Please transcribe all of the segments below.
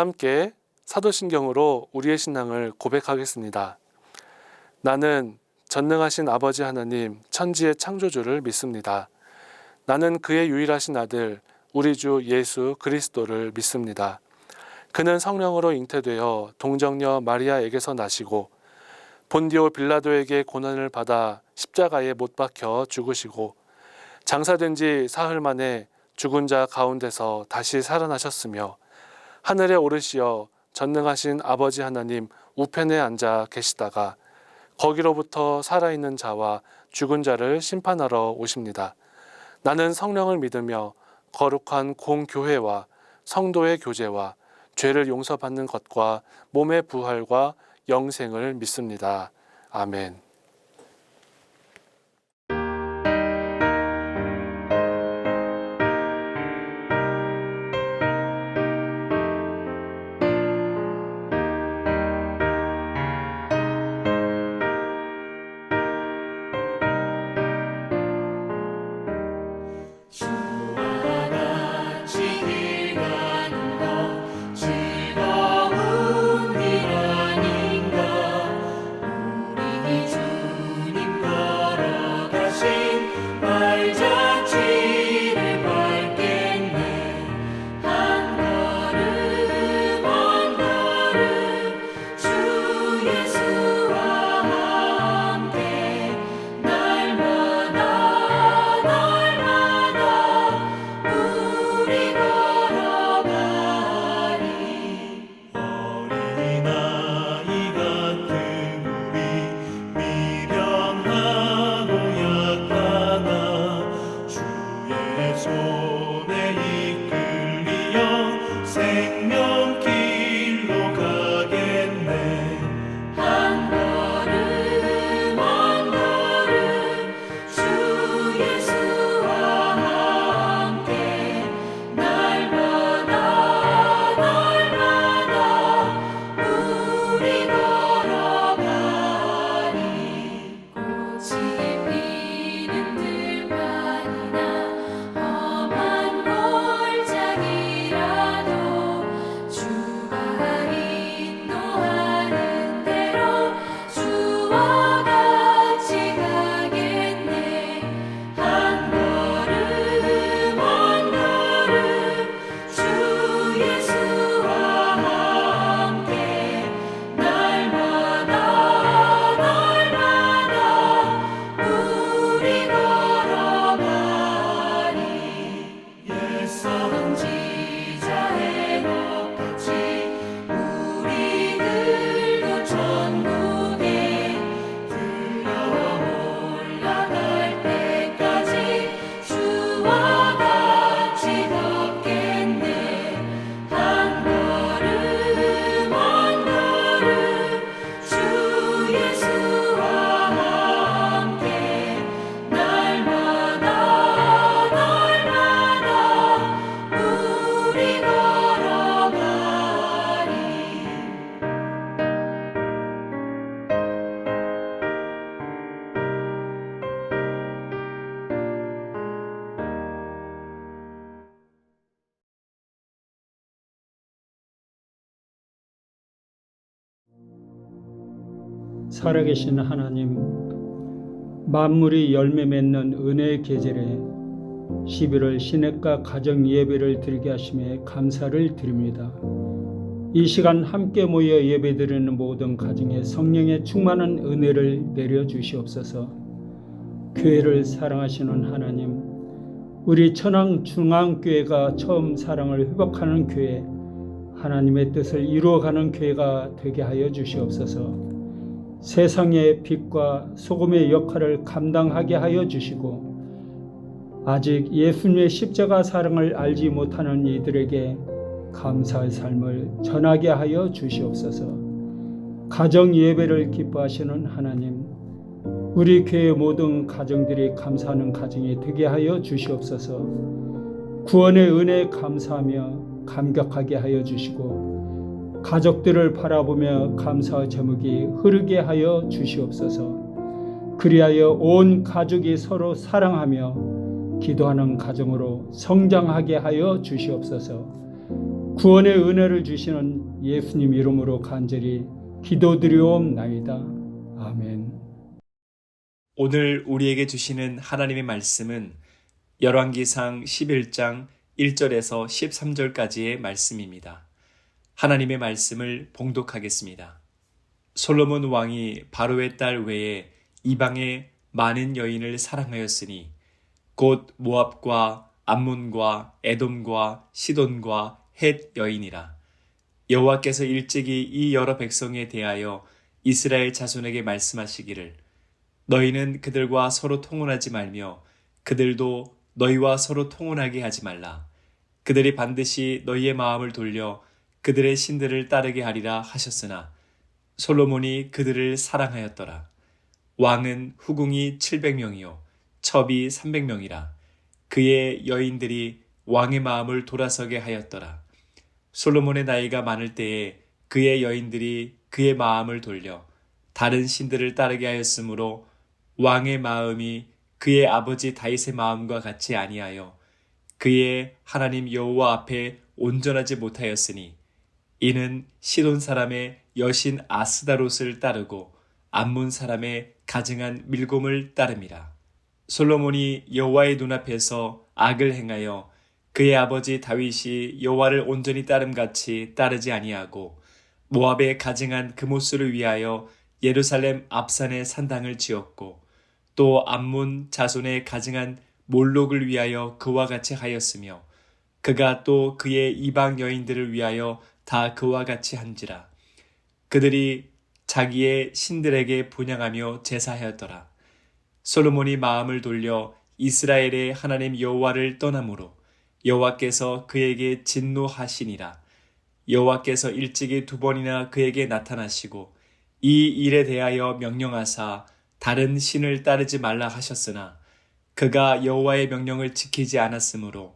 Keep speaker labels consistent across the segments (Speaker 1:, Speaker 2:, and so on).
Speaker 1: 함께 사도신경으로 우리의 신앙을 고백하겠습니다. 나는 전능하신 아버지 하나님 천지의 창조주를 믿습니다. 나는 그의 유일하신 아들 우리 주 예수 그리스도를 믿습니다. 그는 성령으로 잉태되어 동정녀 마리아에게서 나시고 본디오 빌라도에게 고난을 받아 십자가에 못 박혀 죽으시고 장사된 지 사흘 만에 죽은 자 가운데서 다시 살아나셨으며 하늘에 오르시어 전능하신 아버지 하나님 우편에 앉아 계시다가 거기로부터 살아있는 자와 죽은 자를 심판하러 오십니다. 나는 성령을 믿으며 거룩한 공교회와 성도의 교제와 죄를 용서받는 것과 몸의 부활과 영생을 믿습니다. 아멘.
Speaker 2: 살아계신 하나님, 만물이 열매 맺는 은혜의 계절에 11월 시냇가 가정 예배를 드리게 하심에 감사를 드립니다. 이 시간 함께 모여 예배드리는 모든 가정에 성령의 충만한 은혜를 내려주시옵소서. 교회를 사랑하시는 하나님, 우리 천황중앙교회가 처음 사랑을 회복하는 교회, 하나님의 뜻을 이루어가는 교회가 되게 하여 주시옵소서. 세상의 빛과 소금의 역할을 감당하게 하여 주시고 아직 예수님의 십자가 사랑을 알지 못하는 이들에게 감사의 삶을 전하게 하여 주시옵소서. 가정 예배를 기뻐하시는 하나님, 우리 교회 모든 가정들이 감사하는 가정이 되게 하여 주시옵소서. 구원의 은혜에 감사하며 감격하게 하여 주시고 가족들을 바라보며 감사의 제목이 흐르게 하여 주시옵소서. 그리하여 온 가족이 서로 사랑하며 기도하는 가정으로 성장하게 하여 주시옵소서. 구원의 은혜를 주시는 예수님 이름으로 간절히 기도드리옵나이다. 아멘.
Speaker 3: 오늘 우리에게 주시는 하나님의 말씀은 열왕기상 11장 1절에서 13절까지의 말씀입니다. 하나님의 말씀을 봉독하겠습니다. 솔로몬 왕이 바로의 딸 외에 이방의 많은 여인을 사랑하였으니 곧 모압과 암몬과 에돔과 시돈과 헷 여인이라. 여호와께서 일찍이 이 여러 백성에 대하여 이스라엘 자손에게 말씀하시기를 너희는 그들과 서로 통혼하지 말며 그들도 너희와 서로 통혼하게 하지 말라. 그들이 반드시 너희의 마음을 돌려 그들의 신들을 따르게 하리라 하셨으나 솔로몬이 그들을 사랑하였더라. 왕은 후궁이 700명이요 첩이 300명이라. 그의 여인들이 왕의 마음을 돌아서게 하였더라. 솔로몬의 나이가 많을 때에 그의 여인들이 그의 마음을 돌려 다른 신들을 따르게 하였으므로 왕의 마음이 그의 아버지 다윗의 마음과 같이 아니하여 그의 하나님 여호와 앞에 온전하지 못하였으니 이는 시돈 사람의 여신 아스다롯을 따르고 암몬 사람의 가증한 밀곰을 따름이라. 솔로몬이 여호와의 눈앞에서 악을 행하여 그의 아버지 다윗이 여호와를 온전히 따름같이 따르지 아니하고 모압의 가증한 그모스를 위하여 예루살렘 앞산에 산당을 지었고 또 암몬 자손의 가증한 몰록을 위하여 그와 같이 하였으며 그가 또 그의 이방 여인들을 위하여 다 그와 같이 한지라. 그들이 자기의 신들에게 분향하며 제사하였더라. 솔로몬이 마음을 돌려 이스라엘의 하나님 여호와를 떠나므로 여호와께서 그에게 진노하시니라. 여호와께서 일찍이 2번이나 그에게 나타나시고 이 일에 대하여 명령하사 다른 신을 따르지 말라 하셨으나 그가 여호와의 명령을 지키지 않았으므로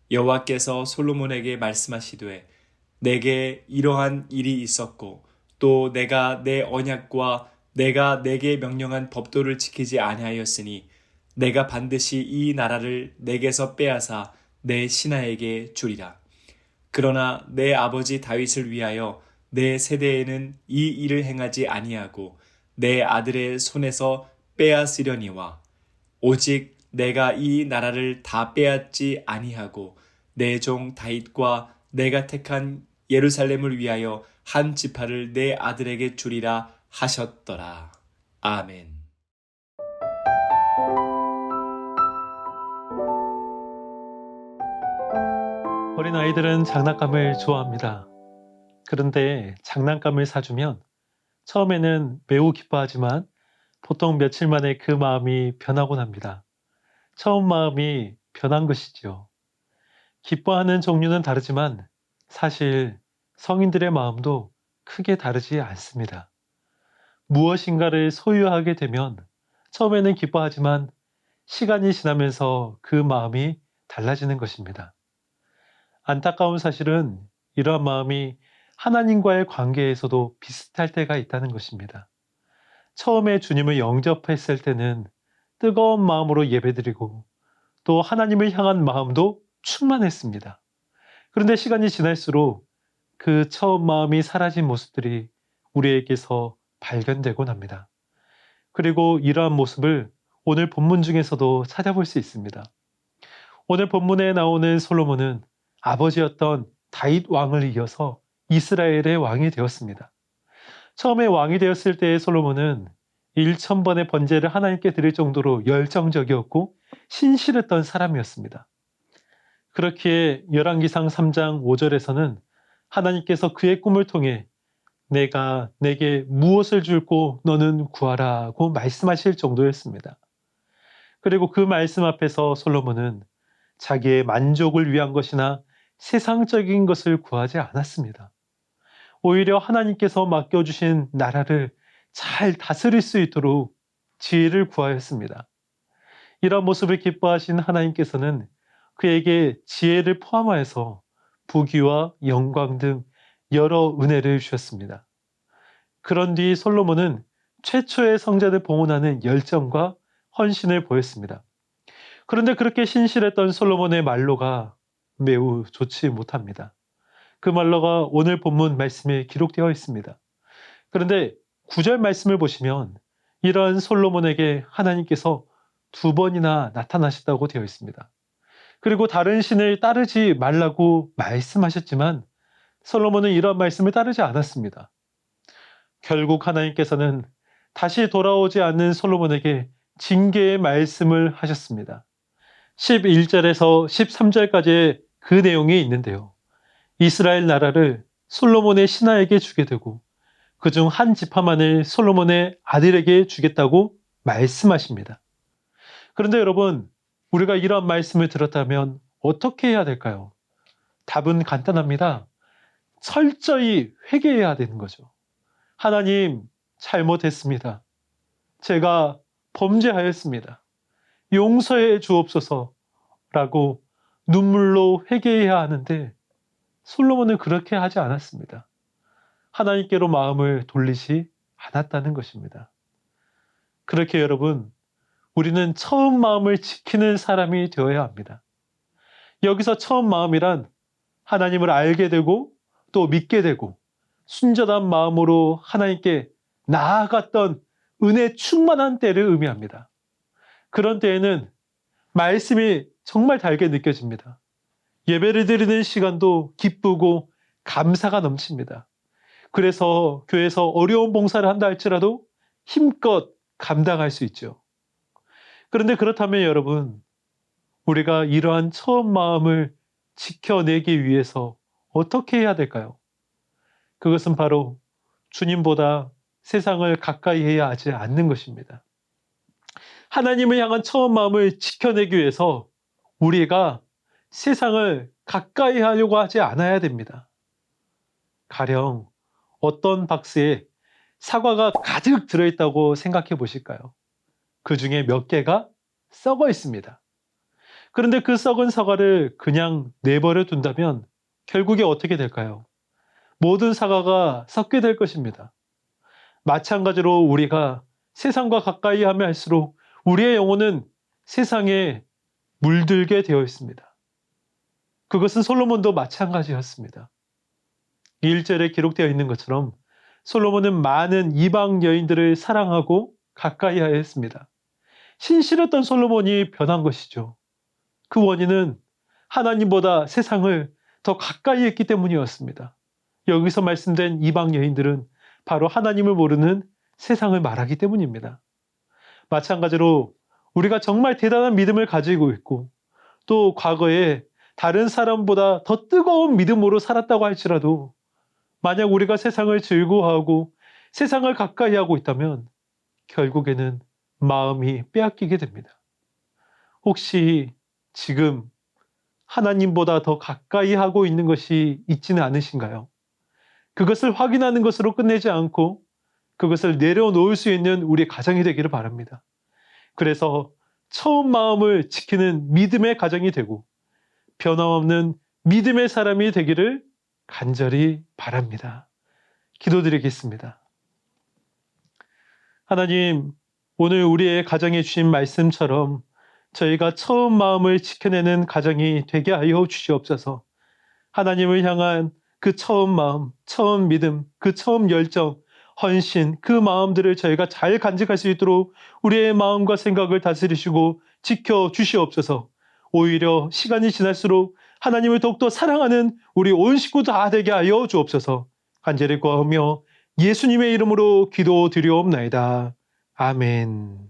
Speaker 3: 여호와께서 솔로몬에게 말씀하시되 내게 이러한 일이 있었고 또 내가 내 언약과 내가 내게 명령한 법도를 지키지 아니하였으니 내가 반드시 이 나라를 내게서 빼앗아 내 신하에게 주리라. 그러나 내 아버지 다윗을 위하여 내 세대에는 이 일을 행하지 아니하고 내 아들의 손에서 빼앗으려니와 오직 내가 이 나라를 다 빼앗지 아니하고 내 종 다윗과 내가 택한 예루살렘을 위하여 한 지파를 내 아들에게 주리라 하셨더라. 아멘.
Speaker 4: 어린아이들은 장난감을 좋아합니다. 그런데 장난감을 사주면 처음에는 매우 기뻐하지만 보통 며칠 만에 그 마음이 변하곤 합니다. 처음 마음이 변한 것이지요. 기뻐하는 종류는 다르지만 사실 성인들의 마음도 크게 다르지 않습니다. 무엇인가를 소유하게 되면 처음에는 기뻐하지만 시간이 지나면서 그 마음이 달라지는 것입니다. 안타까운 사실은 이러한 마음이 하나님과의 관계에서도 비슷할 때가 있다는 것입니다. 처음에 주님을 영접했을 때는 뜨거운 마음으로 예배드리고 또 하나님을 향한 마음도 충만했습니다. 그런데 시간이 지날수록 그 처음 마음이 사라진 모습들이 우리에게서 발견되곤 합니다. 그리고 이러한 모습을 오늘 본문 중에서도 찾아볼 수 있습니다. 오늘 본문에 나오는 솔로몬은 아버지였던 다윗 왕을 이어서 이스라엘의 왕이 되었습니다. 처음에 왕이 되었을 때의 솔로몬은 1000번의 번제를 하나님께 드릴 정도로 열정적이었고 신실했던 사람이었습니다. 그렇기에 열왕기상 3장 5절에서는 하나님께서 그의 꿈을 통해 내가 내게 무엇을 줄고 너는 구하라고 말씀하실 정도였습니다. 그리고 그 말씀 앞에서 솔로몬은 자기의 만족을 위한 것이나 세상적인 것을 구하지 않았습니다. 오히려 하나님께서 맡겨주신 나라를 잘 다스릴 수 있도록 지혜를 구하였습니다. 이런 모습을 기뻐하신 하나님께서는 그에게 지혜를 포함하여서 부귀와 영광 등 여러 은혜를 주셨습니다. 그런 뒤 솔로몬은 최초의 성전을 봉헌하는 열정과 헌신을 보였습니다. 그런데 그렇게 신실했던 솔로몬의 말로가 매우 좋지 못합니다. 그 말로가 오늘 본문 말씀에 기록되어 있습니다. 그런데 9절 말씀을 보시면 이러한 솔로몬에게 하나님께서 2번이나 나타나셨다고 되어 있습니다. 그리고 다른 신을 따르지 말라고 말씀하셨지만 솔로몬은 이러한 말씀을 따르지 않았습니다. 결국 하나님께서는 다시 돌아오지 않는 솔로몬에게 징계의 말씀을 하셨습니다. 11절에서 13절까지의 그 내용이 있는데요. 이스라엘 나라를 솔로몬의 신하에게 주게 되고 그중 한 지파만을 솔로몬의 아들에게 주겠다고 말씀하십니다. 그런데 여러분, 우리가 이런 말씀을 들었다면 어떻게 해야 될까요? 답은 간단합니다. 철저히 회개해야 되는 거죠. 하나님, 잘못했습니다. 제가 범죄하였습니다. 용서해 주옵소서라고 눈물로 회개해야 하는데 솔로몬은 그렇게 하지 않았습니다. 하나님께로 마음을 돌리지 않았다는 것입니다. 그렇게 여러분, 우리는 처음 마음을 지키는 사람이 되어야 합니다. 여기서 처음 마음이란 하나님을 알게 되고 또 믿게 되고 순전한 마음으로 하나님께 나아갔던 은혜 충만한 때를 의미합니다. 그런 때에는 말씀이 정말 달게 느껴집니다. 예배를 드리는 시간도 기쁘고 감사가 넘칩니다. 그래서 교회에서 어려운 봉사를 한다 할지라도 힘껏 감당할 수 있죠. 그런데 그렇다면 여러분, 우리가 이러한 처음 마음을 지켜내기 위해서 어떻게 해야 될까요? 그것은 바로 주님보다 세상을 가까이 해야 하지 않는 것입니다. 하나님을 향한 처음 마음을 지켜내기 위해서 우리가 세상을 가까이 하려고 하지 않아야 됩니다. 가령 어떤 박스에 사과가 가득 들어있다고 생각해 보실까요? 그 중에 몇 개가 썩어 있습니다. 그런데 그 썩은 사과를 그냥 내버려 둔다면 결국에 어떻게 될까요? 모든 사과가 썩게 될 것입니다. 마찬가지로 우리가 세상과 가까이 하면 할수록 우리의 영혼은 세상에 물들게 되어 있습니다. 그것은 솔로몬도 마찬가지였습니다. 1절에 기록되어 있는 것처럼 솔로몬은 많은 이방 여인들을 사랑하고 가까이 하였습니다. 신실했던 솔로몬이 변한 것이죠. 그 원인은 하나님보다 세상을 더 가까이 했기 때문이었습니다. 여기서 말씀된 이방 여인들은 바로 하나님을 모르는 세상을 말하기 때문입니다. 마찬가지로 우리가 정말 대단한 믿음을 가지고 있고 또 과거에 다른 사람보다 더 뜨거운 믿음으로 살았다고 할지라도 만약 우리가 세상을 즐거워하고 세상을 가까이 하고 있다면 결국에는 마음이 빼앗기게 됩니다. 혹시 지금 하나님보다 더 가까이 하고 있는 것이 있지는 않으신가요? 그것을 확인하는 것으로 끝내지 않고 그것을 내려놓을 수 있는 우리 가정이 되기를 바랍니다. 그래서 처음 마음을 지키는 믿음의 가정이 되고 변함없는 믿음의 사람이 되기를 간절히 바랍니다. 기도드리겠습니다. 하나님, 오늘 우리의 가정에 주신 말씀처럼 저희가 처음 마음을 지켜내는 가정이 되게 하여 주시옵소서. 하나님을 향한 그 처음 마음, 처음 믿음, 그 처음 열정, 헌신, 그 마음들을 저희가 잘 간직할 수 있도록 우리의 마음과 생각을 다스리시고 지켜 주시옵소서. 오히려 시간이 지날수록 하나님을 더욱더 사랑하는 우리 온 식구 다 되게 하여 주옵소서. 간절히 구하며 예수님의 이름으로 기도드리옵나이다. 아멘.